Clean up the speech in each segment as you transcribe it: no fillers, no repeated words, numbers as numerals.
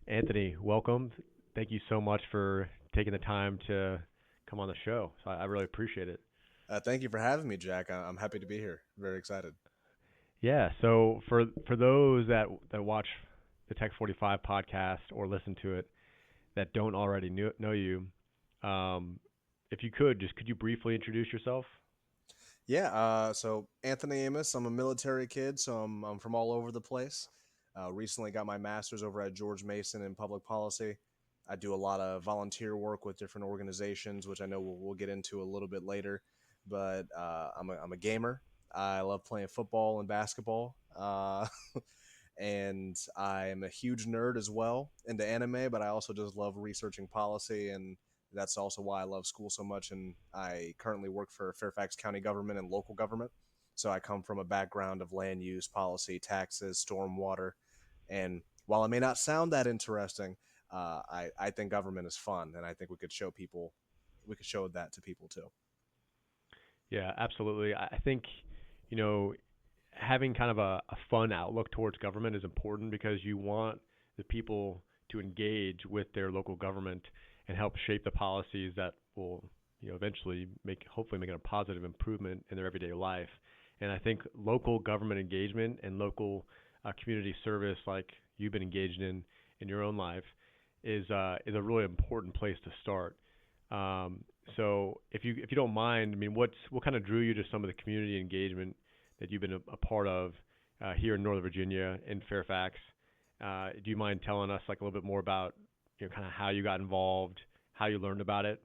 Anthony, welcome. Thank you so much for taking the time to come on the show. So I really appreciate it. Thank you for having me, Jack. I'm happy to be here. Very excited. Yeah. So for those that watch the Tech 45 podcast or listen to it that don't already know you, um, if you could you briefly introduce yourself? Yeah. So Anthony Amos. I'm a military kid, so I'm from all over the place. Recently got my master's over at George Mason in public policy. I do a lot of volunteer work with different organizations, which I know we'll get into a little bit later. But I'm a gamer. I love playing football and basketball. And I am a huge nerd as well into anime, but I also just love researching policy, and that's also why I love school so much. And I currently work for Fairfax County government and local government. So I come from a background of land use, policy, taxes, stormwater, and while it may not sound that interesting, I think government is fun, and I think we could show that to people too. Yeah, absolutely. I think, you know, having kind of a fun outlook towards government is important because you want the people to engage with their local government and help shape the policies that will, eventually hopefully make a positive improvement in their everyday life. And I think local government engagement and local community service, like you've been engaged in your own life, is a really important place to start. Um, so if you don't mind, I mean, what kind of drew you to some of the community engagement that you've been a part of here in Northern Virginia in Fairfax? Do you mind telling us like a little bit more about kind of how you got involved, how you learned about it?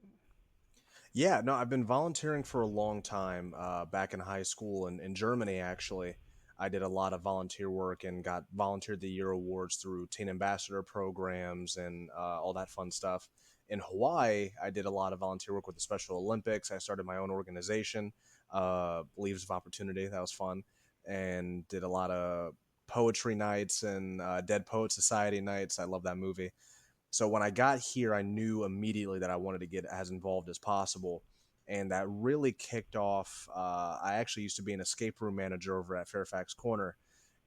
Yeah, no, I've been volunteering for a long time. Back in high school in Germany, actually, I did a lot of volunteer work and got Volunteer of the Year awards through teen ambassador programs and all that fun stuff. In Hawaii, I did a lot of volunteer work with the Special Olympics. I started my own organization, Leaves of Opportunity. That was fun, and did a lot of poetry nights and Dead Poet Society nights. I love that movie. So when I got here, I knew immediately that I wanted to get as involved as possible. And that really kicked off. I actually used to be an escape room manager over at Fairfax Corner.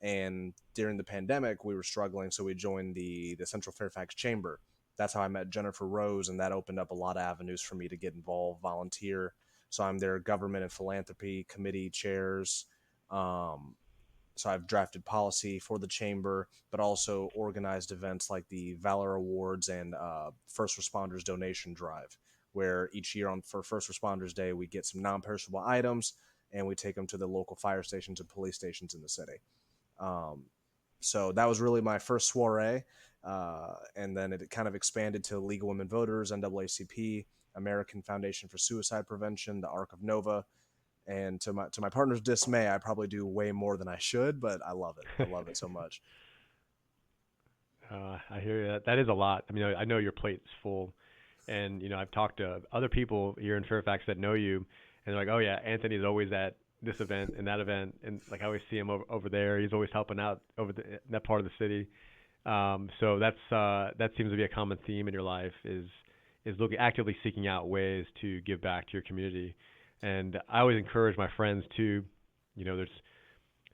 And during the pandemic, we were struggling. So we joined the Central Fairfax Chamber. That's how I met Jennifer Rose. And that opened up a lot of avenues for me to get involved, volunteer. So I'm their government and philanthropy committee chairs. Um, so I've drafted policy for the chamber, but also organized events like the Valor Awards and First Responders Donation Drive, where each year for First Responders Day we get some non-perishable items and we take them to the local fire stations and police stations in the city. Um, so that was really my first soiree, and then it kind of expanded to League of Women Voters, NAACP, American Foundation for Suicide Prevention, the Arc of Nova, and to my partner's dismay, I probably do way more than I should, but I love it. I love it so much. I hear you. That is a lot. I mean, I know your plate's full, and I've talked to other people here in Fairfax that know you, and they're like, "Oh yeah, Anthony's always at this event and that event, and like I always see him over there. He's always helping out that part of the city." So that seems to be a common theme in your life is looking actively seeking out ways to give back to your community. And I always encourage my friends to, there's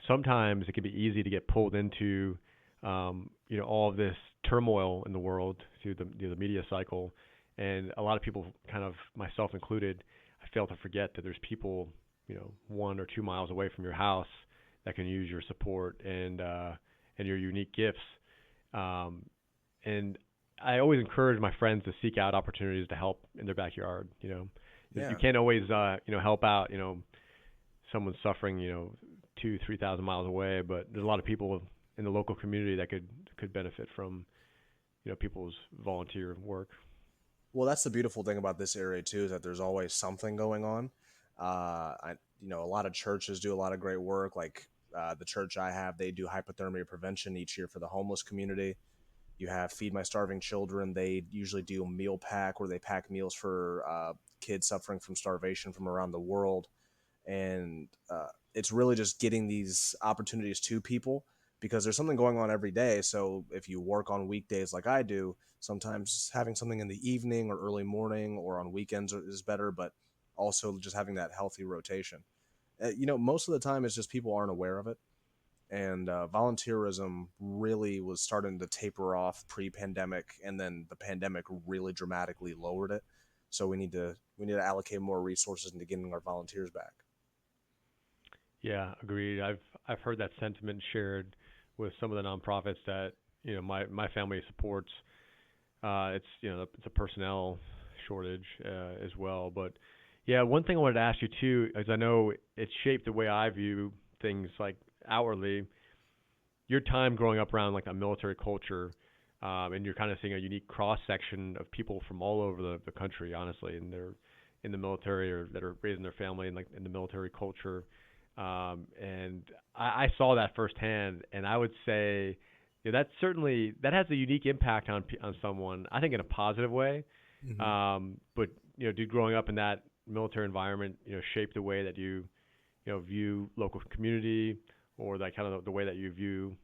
sometimes it can be easy to get pulled into all of this turmoil in the world through the media cycle, and a lot of people, kind of myself included, I fail to forget that there's people 1 or 2 miles away from your house that can use your support and your unique gifts. Um, and I always encourage my friends to seek out opportunities to help in their backyard. You Yeah. can't always help out someone suffering 2-3 thousand miles away, but there's a lot of people in the local community that could benefit from people's volunteer work. Well, that's the beautiful thing about this area too is that there's always something going on. A lot of churches do a lot of great work. Like the church I have, they do hypothermia prevention each year for the homeless community. You have Feed My Starving Children. They usually do a meal pack where they pack meals for kids suffering from starvation from around the world. And it's really just getting these opportunities to people because there's something going on every day. So if you work on weekdays like I do, sometimes having something in the evening or early morning or on weekends is better, but also just having that healthy rotation. Most of the time it's just people aren't aware of it. and volunteerism really was starting to taper off pre-pandemic, and then the pandemic really dramatically lowered it. So we need to allocate more resources into getting our volunteers back. Yeah, agreed. I've heard that sentiment shared with some of the nonprofits that my family supports. It's it's a personnel shortage as well. But yeah, one thing I wanted to ask you too is I know it shaped the way I view things like outwardly. Your time growing up around like a military culture, and you're kind of seeing a unique cross section of people from all over the country, honestly, and they're in the military or that are raising their family in like in the military culture. And I saw that firsthand, and I would say that certainly that has a unique impact on someone. I think in a positive way. Hmm. But dude, growing up in that military environment, shaped the way that you view local community or that kind of the way that you view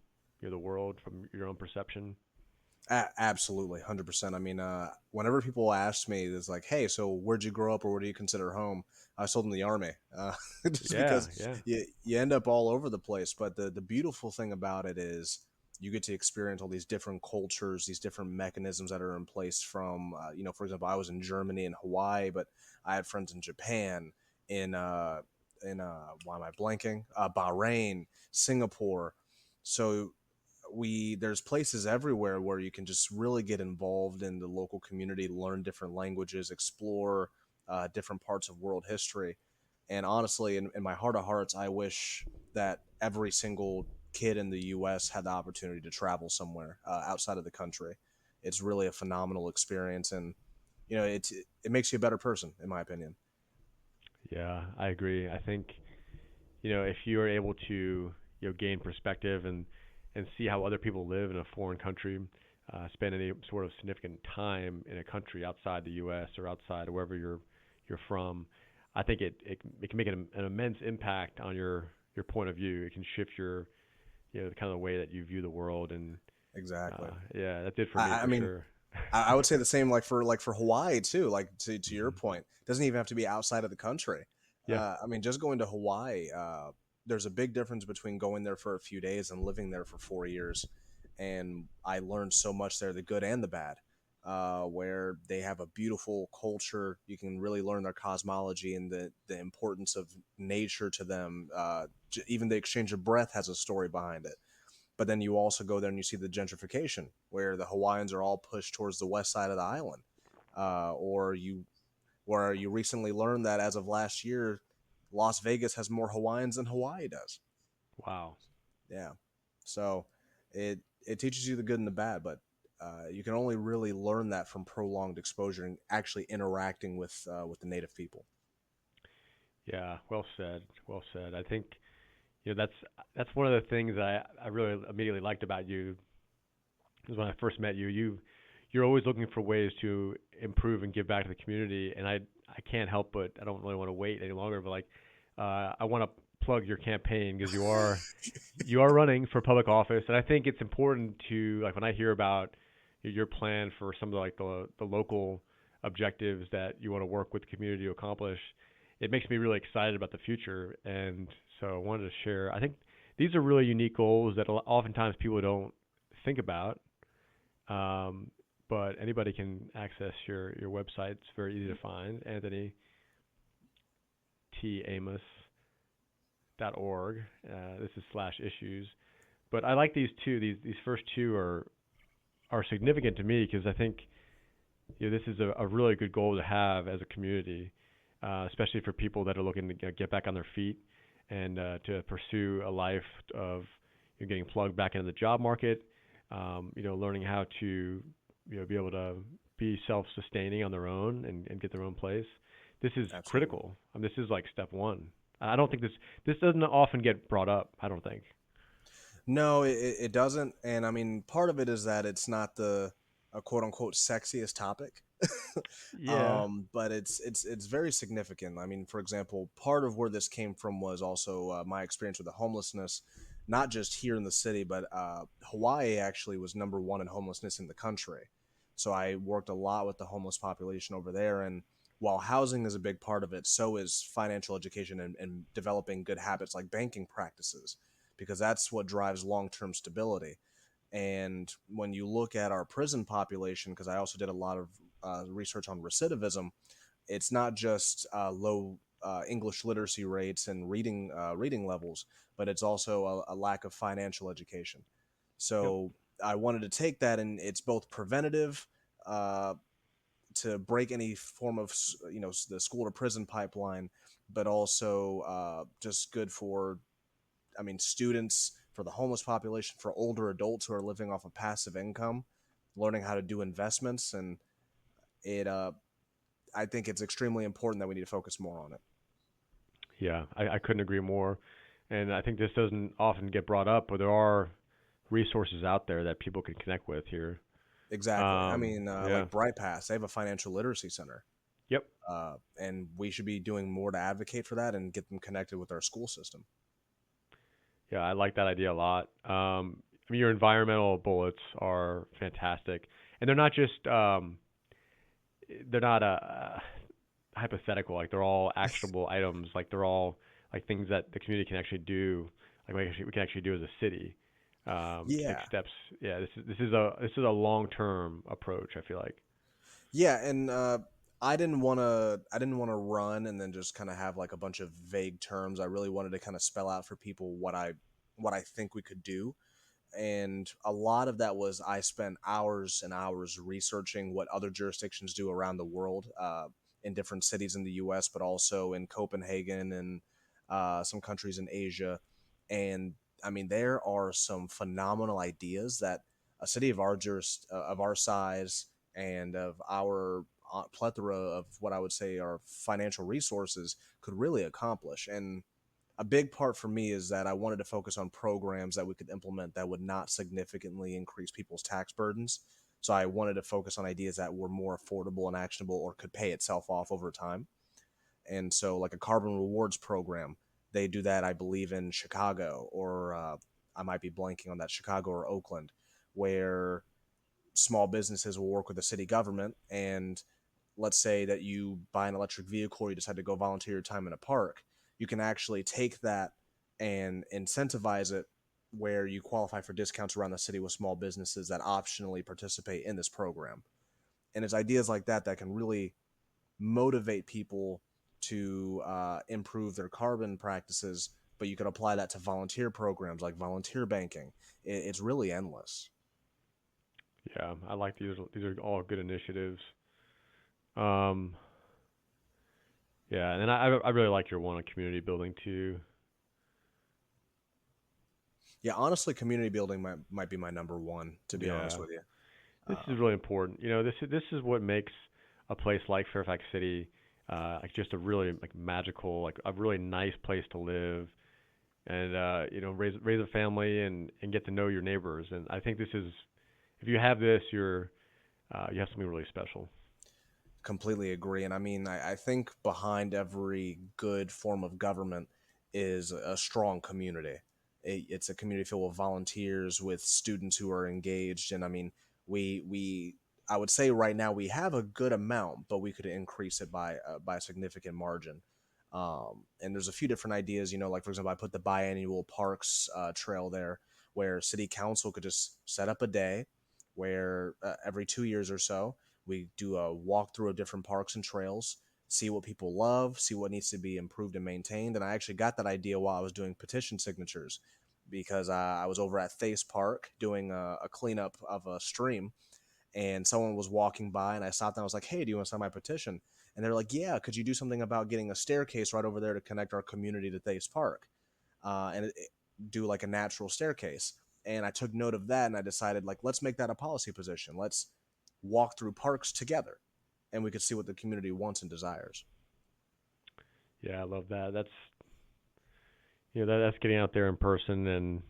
the world from your own perception. Absolutely, 100%. I mean, whenever people ask me, it's like, "Hey, so where'd you grow up, or what do you consider home?" I told them the army, just Yeah, because yeah. you end up all over the place. But the beautiful thing about it is you get to experience all these different cultures, these different mechanisms that are in place. From for example, I was in Germany and Hawaii, but I had friends in Japan, in why am I blanking? Bahrain, Singapore. So there's places everywhere where you can just really get involved in the local community, learn different languages, explore different parts of world history. And honestly, in my heart of hearts, I wish that every single kid in the U.S. had the opportunity to travel somewhere outside of the country. It's really a phenomenal experience, and it makes you a better person, in my opinion. Yeah, I agree. I think if you are able to gain perspective and see how other people live in a foreign country, spend any sort of significant time in a country outside the U.S. or outside of wherever you're from, I think it can make an immense impact on your point of view. It can shift your the kind of way that you view the world, and Exactly. yeah, that did for me I for mean, sure. I would say the same like for Hawaii too. Like to your Hmm. point, it doesn't even have to be outside of the country. Yeah. I mean, just going to Hawaii, there's a big difference between going there for a few days and living there for 4 years. And I learned so much there, the good and the bad. Where they have a beautiful culture, you can really learn their cosmology and the importance of nature to them. Even the exchange of breath has a story behind it. But then you also go there and you see the gentrification, where the Hawaiians are all pushed towards the west side of the island. Or where you recently learned that as of last year, Las Vegas has more Hawaiians than Hawaii does. Wow. Yeah, so it teaches you the good and the bad, but you can only really learn that from prolonged exposure and actually interacting with the native people. Yeah. Well said. Well said. I think that's one of the things I really immediately liked about you is when I first met you. You're always looking for ways to improve and give back to the community, and I can't help but I don't really want to wait any longer. But like, I want to plug your campaign because you are running for public office, and I think it's important to like when I hear about your plan for some of like the local objectives that you want to work with the community to accomplish. It makes me really excited about the future, and so I wanted to share. I think these are really unique goals that oftentimes people don't think about. Um, but anybody can access your website. It's very easy to find. Anthony T Amos.org. This is slash issues. But I like these two. These first two are significant to me because I think this is a really good goal to have as a community, especially for people that are looking to get back on their feet and to pursue a life of getting plugged back into the job market. Learning how to be able to be self-sustaining on their own and get their own place. This is Absolutely. critical. I mean, this is like step one. I don't think this doesn't often get brought up. I don't think. No, it doesn't. And I mean, part of it is that it's not the quote unquote sexiest topic. Yeah. But it's very significant. I mean, for example, part of where this came from was also my experience with the homelessness, not just here in the city, but Hawaii actually was number one in homelessness in the country. So I worked a lot with the homeless population over there, and while housing is a big part of it, so is financial education and developing good habits like banking practices, because that's what drives long-term stability. And when you look at our prison population, because I also did a lot of research on recidivism, it's not just low English literacy rates and reading levels, but it's also a lack of financial education. Yep. So I wanted to take that, and it's both preventative uh, to break any form of the school to prison pipeline, but also just good for, I mean, students, for the homeless population, for older adults who are living off of passive income, learning how to do investments, and it. I think it's extremely important that we need to focus more on it. Yeah, I couldn't agree more. And I think this doesn't often get brought up, but there are resources out there that people can connect with here. Exactly. I mean, Yeah. like Bright Pass, they have a financial literacy center, Yep. and we should be doing more to advocate for that and get them connected with our school system. Yeah, I like that idea a lot. I mean, your environmental bullets are fantastic, and they're not hypothetical. Like they're all actionable items. Like they're all like things that the community can actually do. Like we can actually do as a city. Take Yeah. steps. Yeah, this is a long term approach. I feel like. Yeah, and I didn't want to run and then just kind of have like a bunch of vague terms. I really wanted to kind of spell out for people what I think we could do. And a lot of that was I spent hours and hours researching what other jurisdictions do around the world, in different cities in the U.S., but also in Copenhagen and some countries in Asia. And I mean, there are some phenomenal ideas that a city of of our size and of our plethora of what I would say are financial resources could really accomplish. And a big part for me is that I wanted to focus on programs that we could implement that would not significantly increase people's tax burdens. So I wanted to focus on ideas that were more affordable and actionable or could pay itself off over time. And so, like a carbon rewards program, they do that, I believe, in Chicago, or I might be blanking on that, Chicago or Oakland, where small businesses will work with the city government. And let's say that you buy an electric vehicle, or you decide to go volunteer your time in a park, you can actually take that and incentivize it where you qualify for discounts around the city with small businesses that optionally participate in this program. And it's ideas like that that can really motivate people to improve their carbon practices, but you could apply that to volunteer programs like volunteer banking. It's really endless. Yeah, I like these. These are all good initiatives. Um, yeah, and then I really like your one on community building too. Yeah, honestly, community building might be my number one, to be honest Yeah, with you. this is Um, really important. This is what makes a place like Fairfax City like just a really like magical, like a really nice place to live, and raise a family and get to know your neighbors. And I think this is, if you have this, you have something really special. Completely agree. And I mean, I think behind every good form of government is a strong community. It's a community filled with volunteers, with students who are engaged. And I mean, we I would say right now we have a good amount, but we could increase it by a significant margin. And there's a few different ideas, like for example, I put the biannual parks trail there, where city council could just set up a day where every 2 years or so we do a walkthrough of different parks and trails, see what people love, see what needs to be improved and maintained. And I actually got that idea while I was doing petition signatures, because I was over at Thace Park doing a cleanup of a stream, and someone was walking by, and I stopped and I was like, "Hey, do you want to sign my petition?" And they're like, "Yeah, could you do something about getting a staircase right over there to connect our community to Thace Park, do like a natural staircase?" And I took note of that, and I decided, like, let's make that a policy position. Let's walk through parks together, and we could see what the community wants and desires. Yeah, I love that. That's getting out there in person and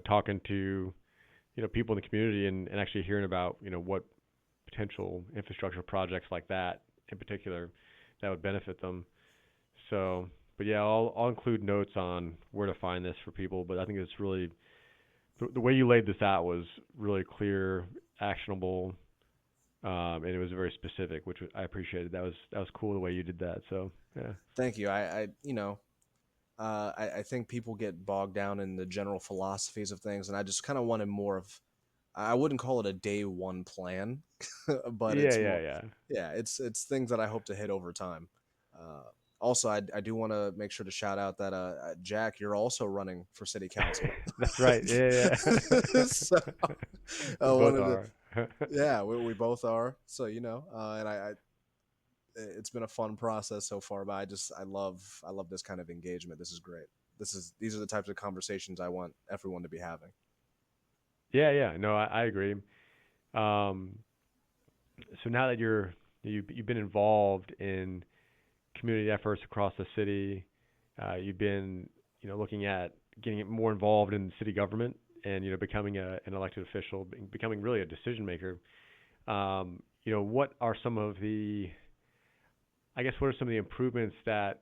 talking to people in the community and actually hearing about what potential infrastructure projects like that in particular that would benefit them. So, but yeah, I'll include notes on where to find this for people. But I think it's really the way you laid this out was really clear, actionable, and it was very specific, which I appreciated. That was cool the way you did that. So yeah, Thank you. I I think people get bogged down in the general philosophies of things, and I just kind of wanted more of. I wouldn't call it a day one plan, but Yeah, it's yeah, more. yeah. Yeah, it's things that I hope to hit over time. Also, I do want to make sure to shout out that Jack, you're also running for city council. That's right. Yeah, yeah. So We I both wanted to. are. Yeah, we both are. So and it's been a fun process so far. But I love this kind of engagement. This is great. These are the types of conversations I want everyone to be having. Yeah, yeah. No, I agree. Um, so now that you've been involved in community efforts across the city, you've been looking at getting more involved in city government and becoming an elected official, becoming really a decision maker. What are some of the I guess what are some of the improvements that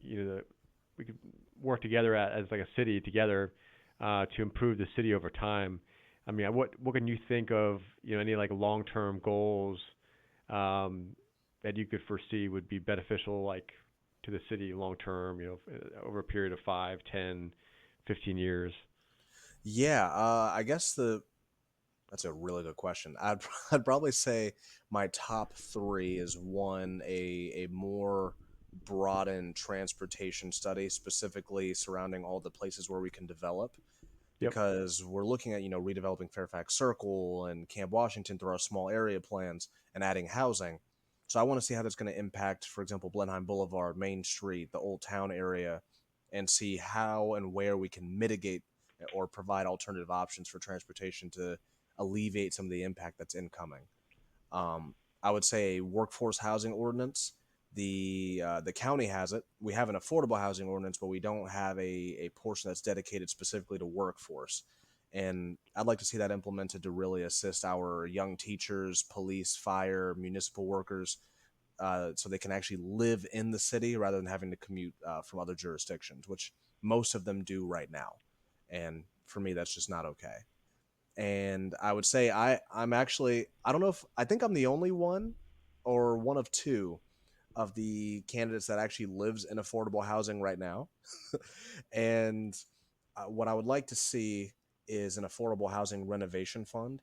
that we could work together at as like a city together to improve the city over time? I mean, what can you think of? Any like long term goals um, that you could foresee would be beneficial, like to the city long term? Over a period of 5, 10, 15 years. Yeah, I guess the that's a really good question. I'd probably say my top three is one, a more broadened transportation study, specifically surrounding all the places where we can develop, Yep. because we're looking at redeveloping Fairfax Circle and Camp Washington through our small area plans and adding housing. So I want to see how that's going to impact, for example, Blenheim Boulevard, Main Street, the Old Town area, and see how and where we can mitigate or provide alternative options for transportation to alleviate some of the impact that's incoming. Um, I would say a workforce housing ordinance. The county has it. We have an affordable housing ordinance, but we don't have a portion that's dedicated specifically to workforce. And I'd like to see that implemented to really assist our young teachers, police, fire, municipal workers, so they can actually live in the city rather than having to commute from other jurisdictions, which most of them do right now. And for me, that's just not okay. And I would say I'm actually, I don't know if I think I'm the only one or one of two of the candidates that actually lives in affordable housing right now. And what I would like to see is an affordable housing renovation fund.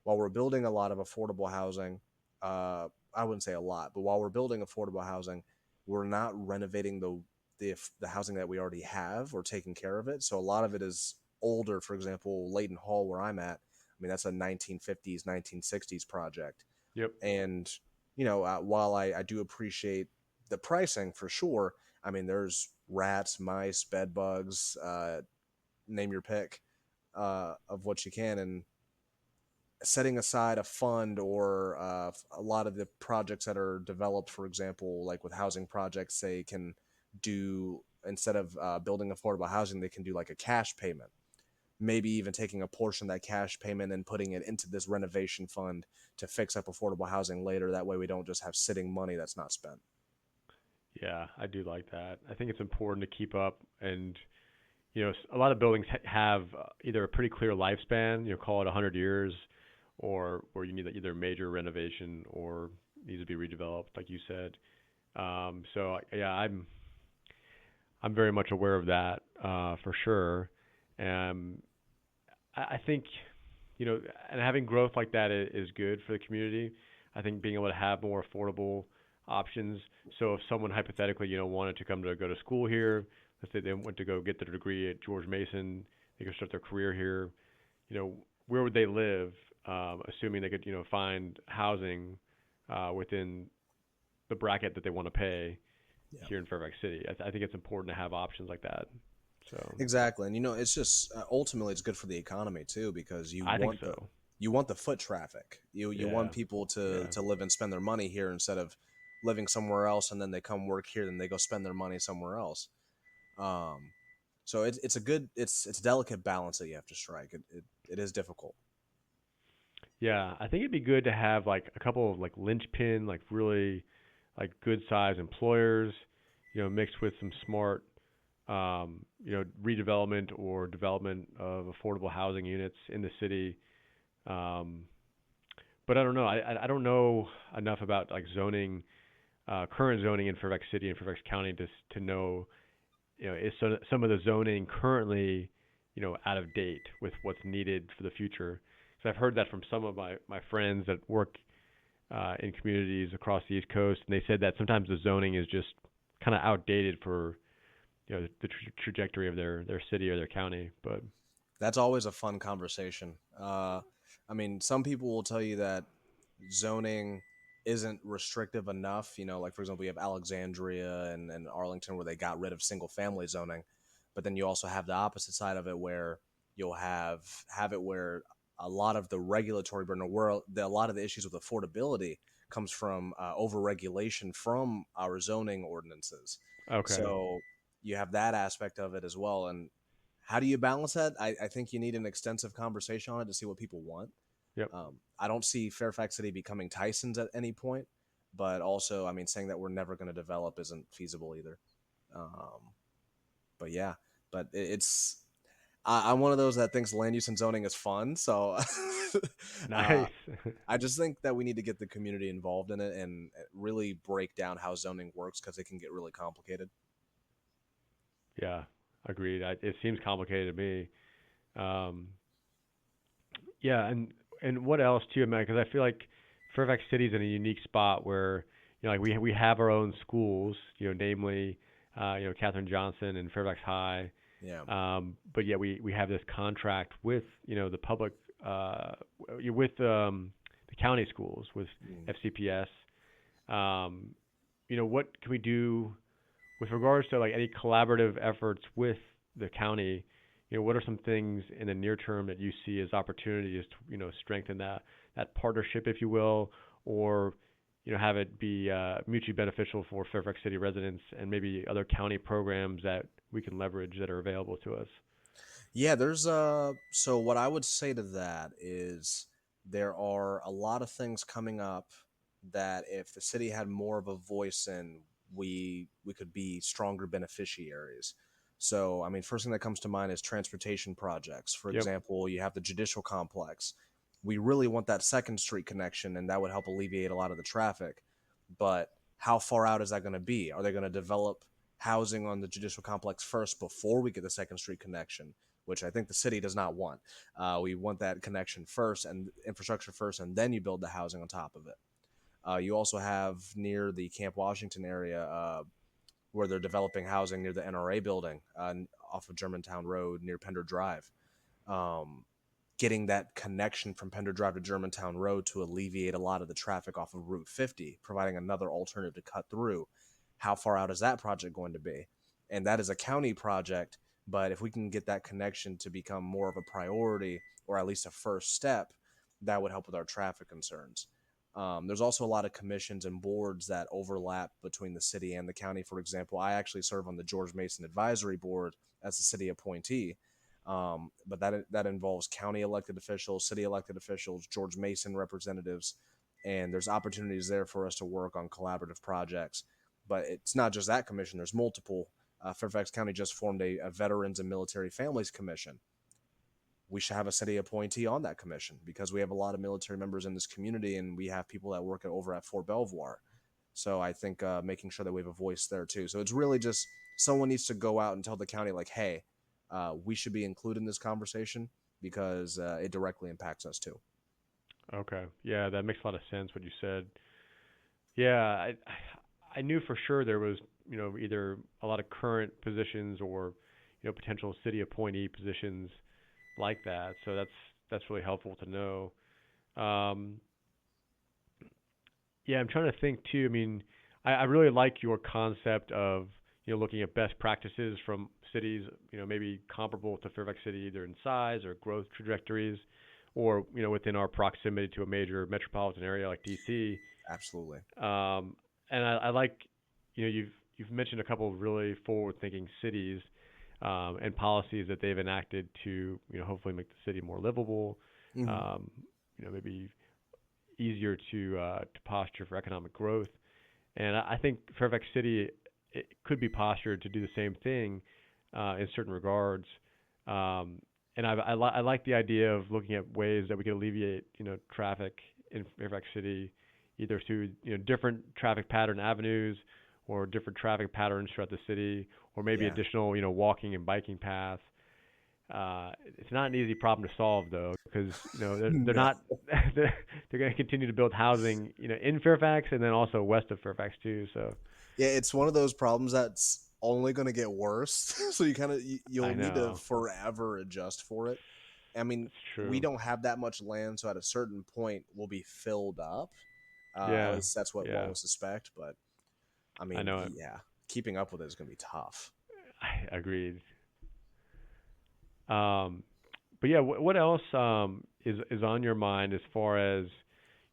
While we're building a lot of affordable housing, uh, I wouldn't say a lot, but while we're building affordable housing, we're not renovating the housing that we already have or taking care of it. So a lot of it is older. For example, Leighton Hall, where I'm at, I mean that's a 1950s, 1960s project. Yep. And while I do appreciate the pricing for sure, I mean there's rats, mice, bed bugs, name your pick, of what you can. And setting aside a fund or a lot of the projects that are developed, for example, like with housing projects, they can do, instead of building affordable housing, they can do like a cash payment, maybe even taking a portion of that cash payment and putting it into this renovation fund to fix up affordable housing later. That way we don't just have sitting money that's not spent. Yeah, I do like that. I think it's important to keep up and a lot of buildings have either a pretty clear lifespan, call it 100 years, or where you need either major renovation or needs to be redeveloped, like you said. So yeah, I'm very much aware of that for sure. Um, I think and having growth like that is good for the community. I think being able to have more affordable options. So if someone hypothetically, wanted to come to go to school here, let's say they went to go get their degree at George Mason, they could start their career here. Where would they live? Assuming they could, find housing within the bracket that they want to pay Yeah, here in Fairfax City. I think it's important to have options like that. So exactly. And it's just ultimately it's good for the economy too, because I think so. you want the foot traffic. You want Yeah. people to Yeah. live and spend their money here instead of living somewhere else and then they come work here and they go spend their money somewhere else. Um, so it's a good, it's a delicate balance that you have to strike. It is difficult. Yeah, I think it'd be good to have like a couple of like linchpin, like really like good size employers, mixed with some smart, redevelopment or development of affordable housing units in the city. Um, but I don't know. I don't know enough about like zoning, current zoning in Fairfax City and Fairfax County to know is some of the zoning currently, out of date with what's needed for the future? Because I've heard that from some of my friends that work in communities across the East Coast, and they said that sometimes the zoning is just kind of outdated for the trajectory of their city or their county. But That's always a fun conversation. I mean, some people will tell you that zoning isn't restrictive enough. Like for example, we have Alexandria and Arlington where they got rid of single family zoning, but then you also have the opposite side of it where you'll have it where a lot of the regulatory burden, where a lot of the issues with affordability comes from overregulation from our zoning ordinances. okay, So you have that aspect of it as well. And how do you balance that? I think you need an extensive conversation on it to see what people want. yep, I don't see Fairfax City becoming Tyson's at any point, but also, I mean, saying that we're never going to develop isn't feasible either. Um, but yeah, but it's I'm one of those that thinks land use and zoning is fun. So uh, nice. I just think that we need to get the community involved in it and really break down how zoning works because it can get really complicated. Yeah, agreed. It seems complicated to me. Um, yeah, and what else too, man? Because I feel like Fairfax City's in a unique spot where like we have our own schools, namely Catherine Johnson and Fairfax High. Yeah. But yeah, we have this contract with the public with the county schools with Mm. FCPS. Um, what can we do with regards to like any collaborative efforts with the county? What are some things in the near term that you see as opportunities to strengthen that partnership, if you will, or have it be mutually beneficial for Fairfax City residents and maybe other county programs that we can leverage that are available to us. Yeah, there's so what I would say to that is there are a lot of things coming up that if the city had more of a voice in, we could be stronger beneficiaries. So, I mean, first thing that comes to mind is transportation projects. For Yep. example, you have the judicial complex. We really want that Second Street connection, and that would help alleviate a lot of the traffic. But how far out is that going to be? Are they going to develop housing on the judicial complex first before we get the Second Street connection? Which I think the city does not want. We want that connection first and infrastructure first, and then you build the housing on top of it. You also have near the Camp Washington area where they're developing housing near the NRA building off of Germantown Road near Pender Drive. Um, Getting that connection from Pender Drive to Germantown Road to alleviate a lot of the traffic off of Route 50, providing another alternative to cut through. How far out is that project going to be? And that is a county project, but if we can get that connection to become more of a priority or at least a first step, that would help with our traffic concerns. There's also a lot of commissions and boards that overlap between the city and the county. For example, I actually serve on the George Mason Advisory Board as a city appointee, but that involves county elected officials, city elected officials, George Mason representatives, and there's opportunities there for us to work on collaborative projects. But it's not just that commission. There's multiple. Fairfax County just formed a Veterans and Military Families Commission. We should have a city appointee on that commission because we have a lot of military members in this community, and we have people that work over at Fort Belvoir. So I think making sure that we have a voice there too. So it's really just someone needs to go out and tell the county like, hey, we should be included in this conversation because it directly impacts us too. Okay. Yeah, that makes a lot of sense what you said. Yeah, I knew for sure there was either a lot of current positions or potential city appointee positions like that. So that's really helpful to know. Um, yeah, I'm trying to think too. I mean, I really like your concept of looking at best practices from cities maybe comparable to Fairfax City either in size or growth trajectories, or within our proximity to a major metropolitan area like DC. Absolutely. Um, and I like you've mentioned a couple of really forward-thinking cities and policies that they've enacted to hopefully make the city more livable. Hmm. Um, maybe easier to posture for economic growth. And I think Fairfax City it could be postured to do the same thing in certain regards. Um, and I like the idea of looking at ways that we can alleviate traffic in Fairfax City, either through different traffic pattern avenues or different traffic patterns throughout the city, or maybe Yeah. additional, walking and biking paths. It's not an easy problem to solve though, because they're No. not they're going to continue to build housing, in Fairfax and then also west of Fairfax too. So Yeah, it's one of those problems that's only going to get worse. So you kind of I you'll need to know forever adjust for it. I mean, it's we true. don't have that much land, so at a certain point, we'll be filled up. At Yeah, least that's what one yeah, would suspect. But I I mean, know it. yeah, keeping up with it is going to be tough. I agreed. Um, but yeah, what else is on your mind as far as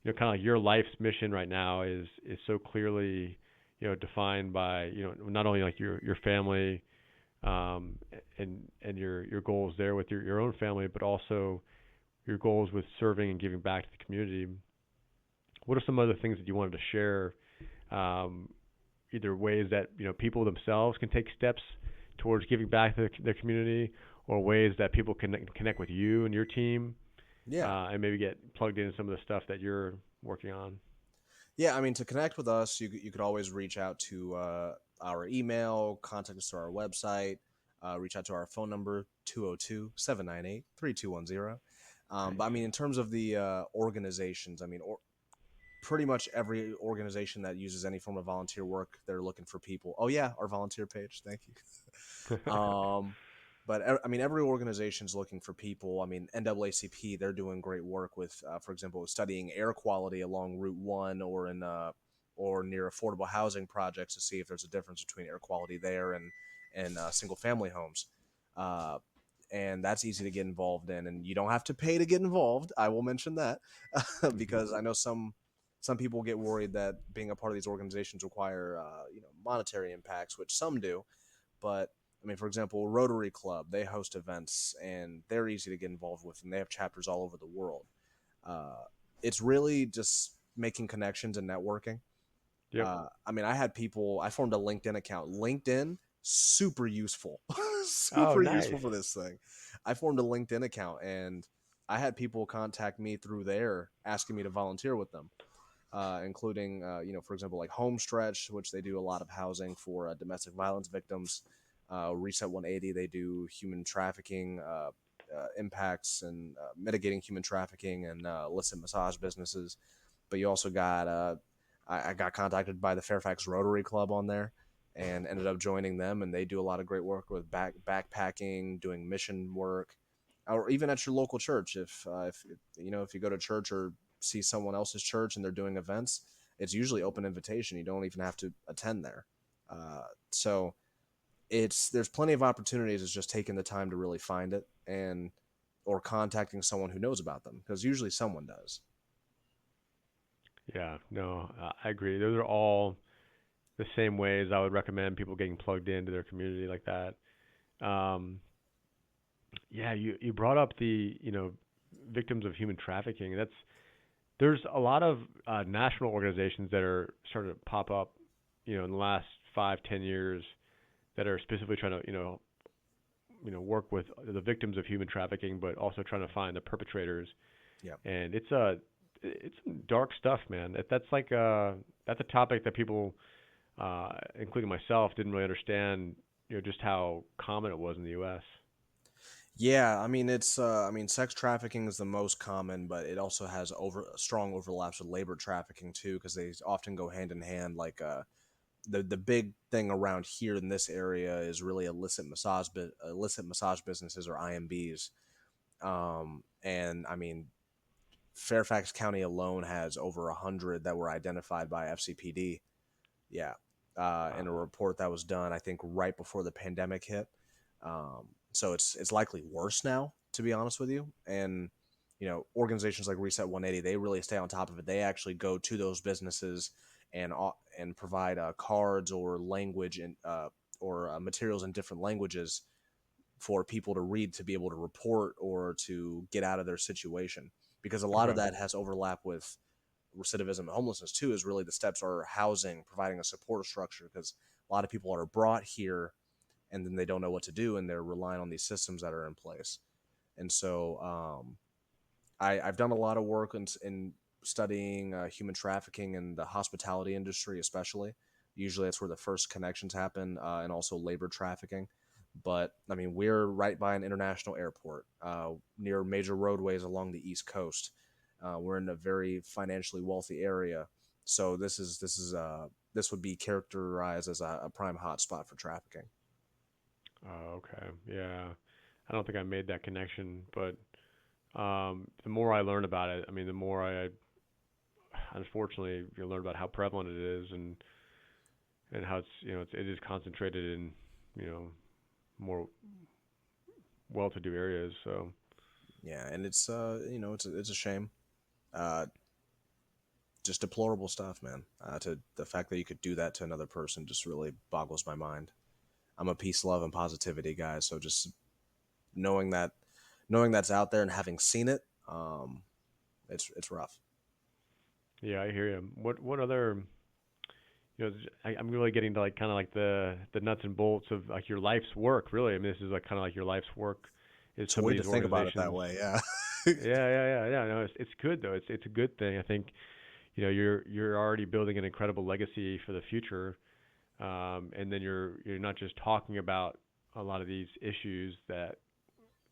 kind of like your life's mission right now is so clearly defined by not only like your family um, and your goals there with your own family, but also your goals with serving and giving back to the community. What are some other things that you wanted to share? Um, Either ways that people themselves can take steps towards giving back to their community, or ways that people can connect with you and your team, Yeah. and maybe get plugged into some of the stuff that you're working on. Yeah, I mean, to connect with us, you could always reach out to our email, contact us through our website, reach out to our phone number, 202-798-3210. But Nice. I mean, in terms of the organizations, I mean, pretty much every organization that uses any form of volunteer work, they're looking for people. Oh, yeah, our volunteer page. Thank you. But I mean, every organization is looking for people. I mean, NAACP, they're doing great work with, for example, studying air quality along Route One or near affordable housing projects to see if there's a difference between air quality there and single family homes. Uh, and that's easy to get involved in, and you don't have to pay to get involved. I will mention that Mhm. because I know some people get worried that being a part of these organizations require monetary impacts, which some do, but I mean, for example, Rotary Club, they host events and they're easy to get involved with, and they have chapters all over the world. Uh, it's really just making connections and networking. Yep. I mean, I formed a LinkedIn account. LinkedIn, super useful, Oh, super nice. useful for this thing. I formed a LinkedIn account and I had people contact me through there asking me to volunteer with them. Including, for example, like Homestretch, which they do a lot of housing for domestic violence victims. Reset 180, they do human trafficking impacts and mitigating human trafficking and illicit massage businesses. But you also got, I got contacted by the Fairfax Rotary Club on there and ended up joining them, and they do a lot of great work with backpacking, doing mission work, or even at your local church. If you go to church or see someone else's church and they're doing events, it's usually open invitation. You don't even have to attend there. So there's plenty of opportunities. It's just taking the time to really find it and or contacting someone who knows about them because usually someone does. Yeah. No, I agree. Those are all the same ways I would recommend people getting plugged into their community like that. Um, yeah, you brought up the victims of human trafficking. There's a lot of national organizations that are starting to pop up, in the last 5-10 years, that are specifically trying to work with the victims of human trafficking, but also trying to find the perpetrators. Yeah. And it's some dark stuff, man. That's a topic that people, including myself, didn't really understand, just how common it was in the U.S. Yeah, I mean sex trafficking is the most common, but it also has over strong overlaps with labor trafficking too, because they often go hand in hand. Like the big thing around here in this area is really illicit massage businesses or IMBs. And I mean Fairfax County alone has over 100 that were identified by FCPD. Yeah, in a Wow. report that was done, I think right before the pandemic hit. So it's likely worse now, to be honest with you. And organizations like Reset 180, they really stay on top of it. They actually go to those businesses and provide cards or language and or materials in different languages for people to read to be able to report or to get out of their situation. Because a lot of Okay. that has overlap with recidivism and homelessness too. Is really the steps are housing, providing a support structure, because a lot of people are brought here and then they don't know what to do and they're relying on these systems that are in place. And so I've done a lot of work in studying human trafficking in the hospitality industry, especially Usually that's where the first connections happen, and also labor trafficking. But I mean, we're right by an international airport, near major roadways along the East Coast. We're in a very financially wealthy area, so this would be characterized as a prime hotspot for trafficking. Oh, okay. Yeah. I don't think I made that connection, but the more I learn about it, I mean, the more I unfortunately you learn about how prevalent it is, and how it is concentrated in you know more well-to-do areas. So Yeah, and it's it's a shame. Uh, just deplorable stuff, man. To the fact that you could do that to another person just really boggles my mind. I'm a peace, love, and positivity guy, so just knowing that, knowing that's out there and having seen it, it's rough. yeah, I hear you. What other I'm really getting to like kind of like the nuts and bolts of like your life's work. Really, I mean, this is like kind of like your life's work. Is It's some of weird to these think about it that organizations. way. Yeah. Yeah. No, it's good though. It's a good thing. I think you're already building an incredible legacy for the future, and then you're not just talking about a lot of these issues that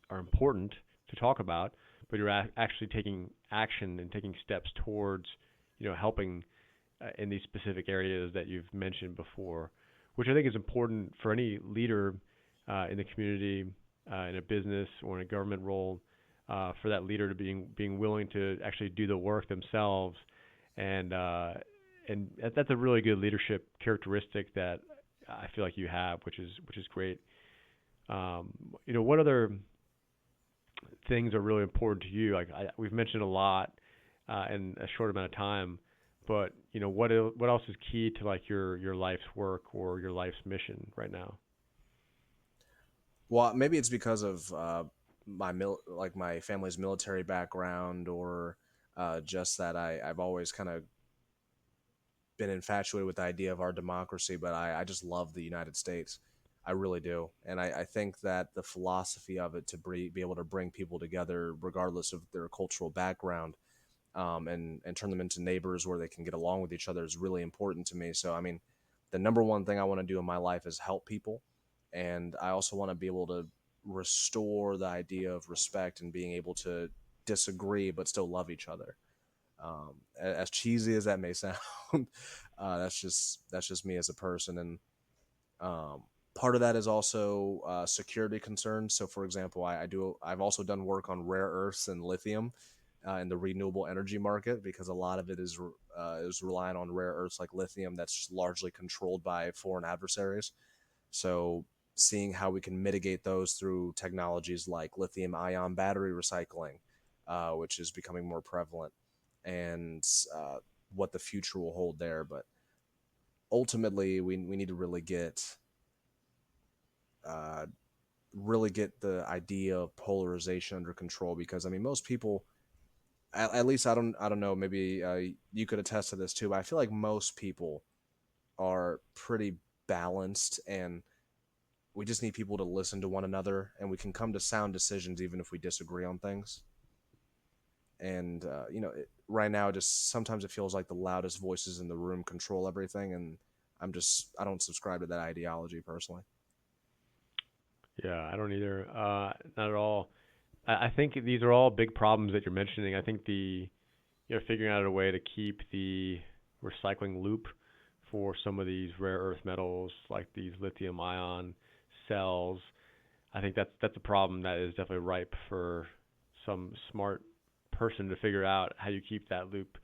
are important to talk about, but you're actually taking action and taking steps towards helping in these specific areas that you've mentioned before, which I think is important for any leader in the community, in a business or in a government role, for that leader to being willing to actually do the work themselves, and that's a really good leadership characteristic that I feel like you have, which is great. Um, what other things are really important to you? Like we've mentioned a lot in a short amount of time, but what else is key to like your life's work or your life's mission right now? Well, maybe it's because of like my family's military background, or just that I've always kind of been infatuated with the idea of our democracy, but I just love the United States. I really do. And I think that the philosophy of it to be able to bring people together, regardless of their cultural background, and turn them into neighbors where they can get along with each other is really important to me. So, I mean, the number one thing I want to do in my life is help people. And I also want to be able to restore the idea of respect and being able to disagree but still love each other. As cheesy as that may sound, that's just me as a person, and um, part of that is also security concerns. So, for example, I've also done work on rare earths and lithium in the renewable energy market, because a lot of it is relying on rare earths like lithium that's largely controlled by foreign adversaries. So, seeing how we can mitigate those through technologies like lithium ion battery recycling, which is becoming more prevalent, and uh, what the future will hold there. But ultimately, we need to uh, really get the idea of polarization under control, because I mean, most people, at least I don't know, maybe you could attest to this too, but I feel like most people are pretty balanced, and we just need people to listen to one another, and we can come to sound decisions even if we disagree on things. And right now, just sometimes it feels like the loudest voices in the room control everything, and I don't subscribe to that ideology personally. Yeah, I don't either. Not at all. I think these are all big problems that you're mentioning. I think figuring out a way to keep the recycling loop for some of these rare earth metals, like these lithium ion cells, I think that's a problem that is definitely ripe for some smart person to figure out how you keep that loop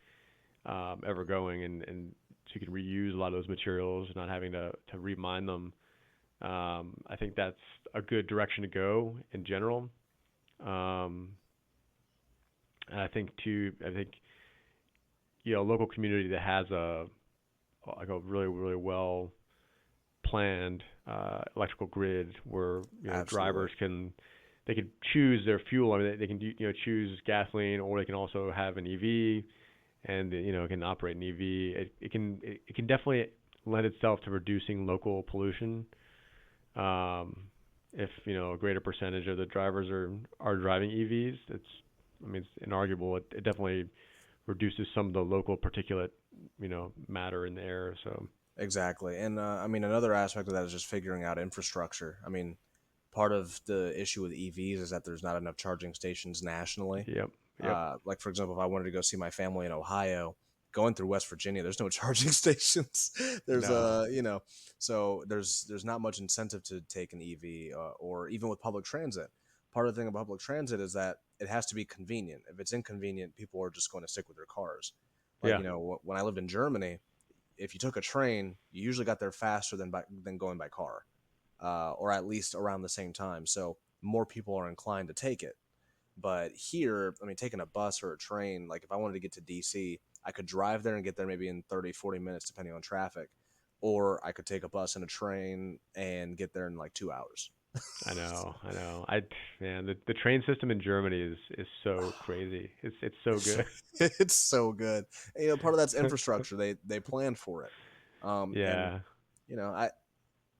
ever going, and so you can reuse a lot of those materials, not having to remine them. I think that's a good direction to go in general. Um, and I think a local community that has a really really well planned electrical grid where Absolutely. drivers they can choose their fuel. I mean, they can choose gasoline, or they can also have an EV, and can operate an EV. It can definitely lend itself to reducing local pollution. Um, if a greater percentage of the drivers are driving EVs, I mean it's inarguable. It definitely reduces some of the local particulate matter in the air. So Exactly. And I mean, another aspect of that is just figuring out infrastructure. I mean, part of the issue with EVs is that there's not enough charging stations nationally. Yep. Yep. Like, for example, if I wanted to go see my family in Ohio, going through West Virginia, there's no charging stations. There's No. so there's not much incentive to take an EV, or even with public transit. Part of the thing about public transit is that it has to be convenient. If it's inconvenient, people are just going to stick with their cars. Like, Yeah. when I lived in Germany, if you took a train, you usually got there faster than going by car, or at least around the same time. So more people are inclined to take it. But here, I mean, taking a bus or a train, like if I wanted to get to DC, I could drive there and get there maybe in 30, 40 minutes, depending on traffic. Or I could take a bus and a train and get there in like 2 hours. I know. I know. Man, the train system in Germany is so crazy. It's so good. It's so good. And, part of that's infrastructure. They plan for it. And Yeah.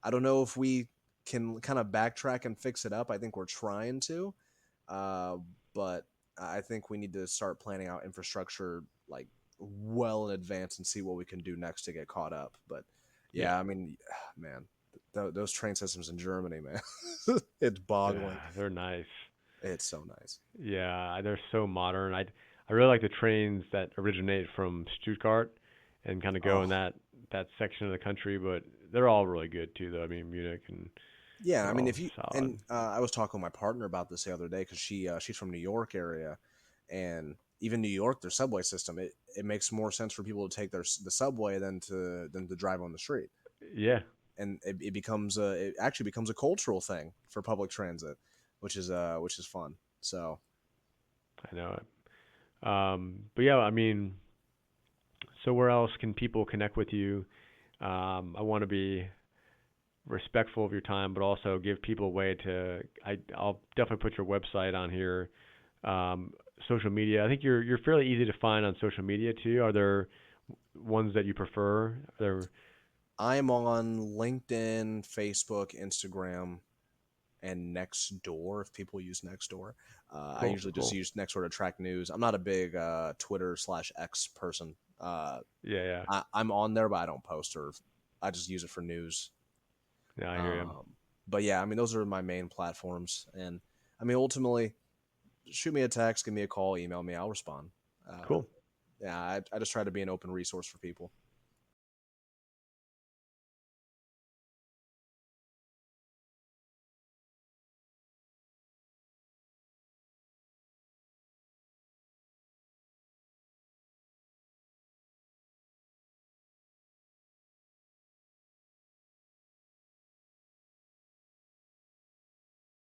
I don't know if we can kind of backtrack and fix it up. I think we're trying to, uh, but I think we need to start planning out infrastructure like well in advance and see what we can do next to get caught up. But Yeah. yeah, I mean, man, those train systems in Germany, man, it's boggling. They're nice. It's so nice. Yeah, they're so modern. I really like the trains that originate from Stuttgart and kind of go in Oh, that section of the country, but they're all really good too, though. I mean, Munich and yeah. I they're mean, all if you solid. and I was talking with my partner about this the other day because she's from New York area, and even New York, their subway system, it makes more sense for people to take the subway than to drive on the street, Yeah, and it actually becomes a cultural thing for public transit, which is fun. So I know it. But yeah, I mean, so where else can people connect with you? I want to be respectful of your time, but also give people a way to. I'll definitely put your website on here. Um, Social media. I think you're fairly easy to find on social media too. Are there ones that you prefer? Are there I'm on LinkedIn, Facebook, Instagram, and Nextdoor if people use Nextdoor. I cool, usually just cool. use Nextdoor to track news. I'm not a big Twitter/X person. Yeah, yeah, I'm on there, but I don't post, or I just use it for news. yeah. I hear you. But yeah, I mean, those are my main platforms. And I mean, ultimately, shoot me a text, give me a call, email me, I'll respond. Uh, Cool. yeah, I just try to be an open resource for people.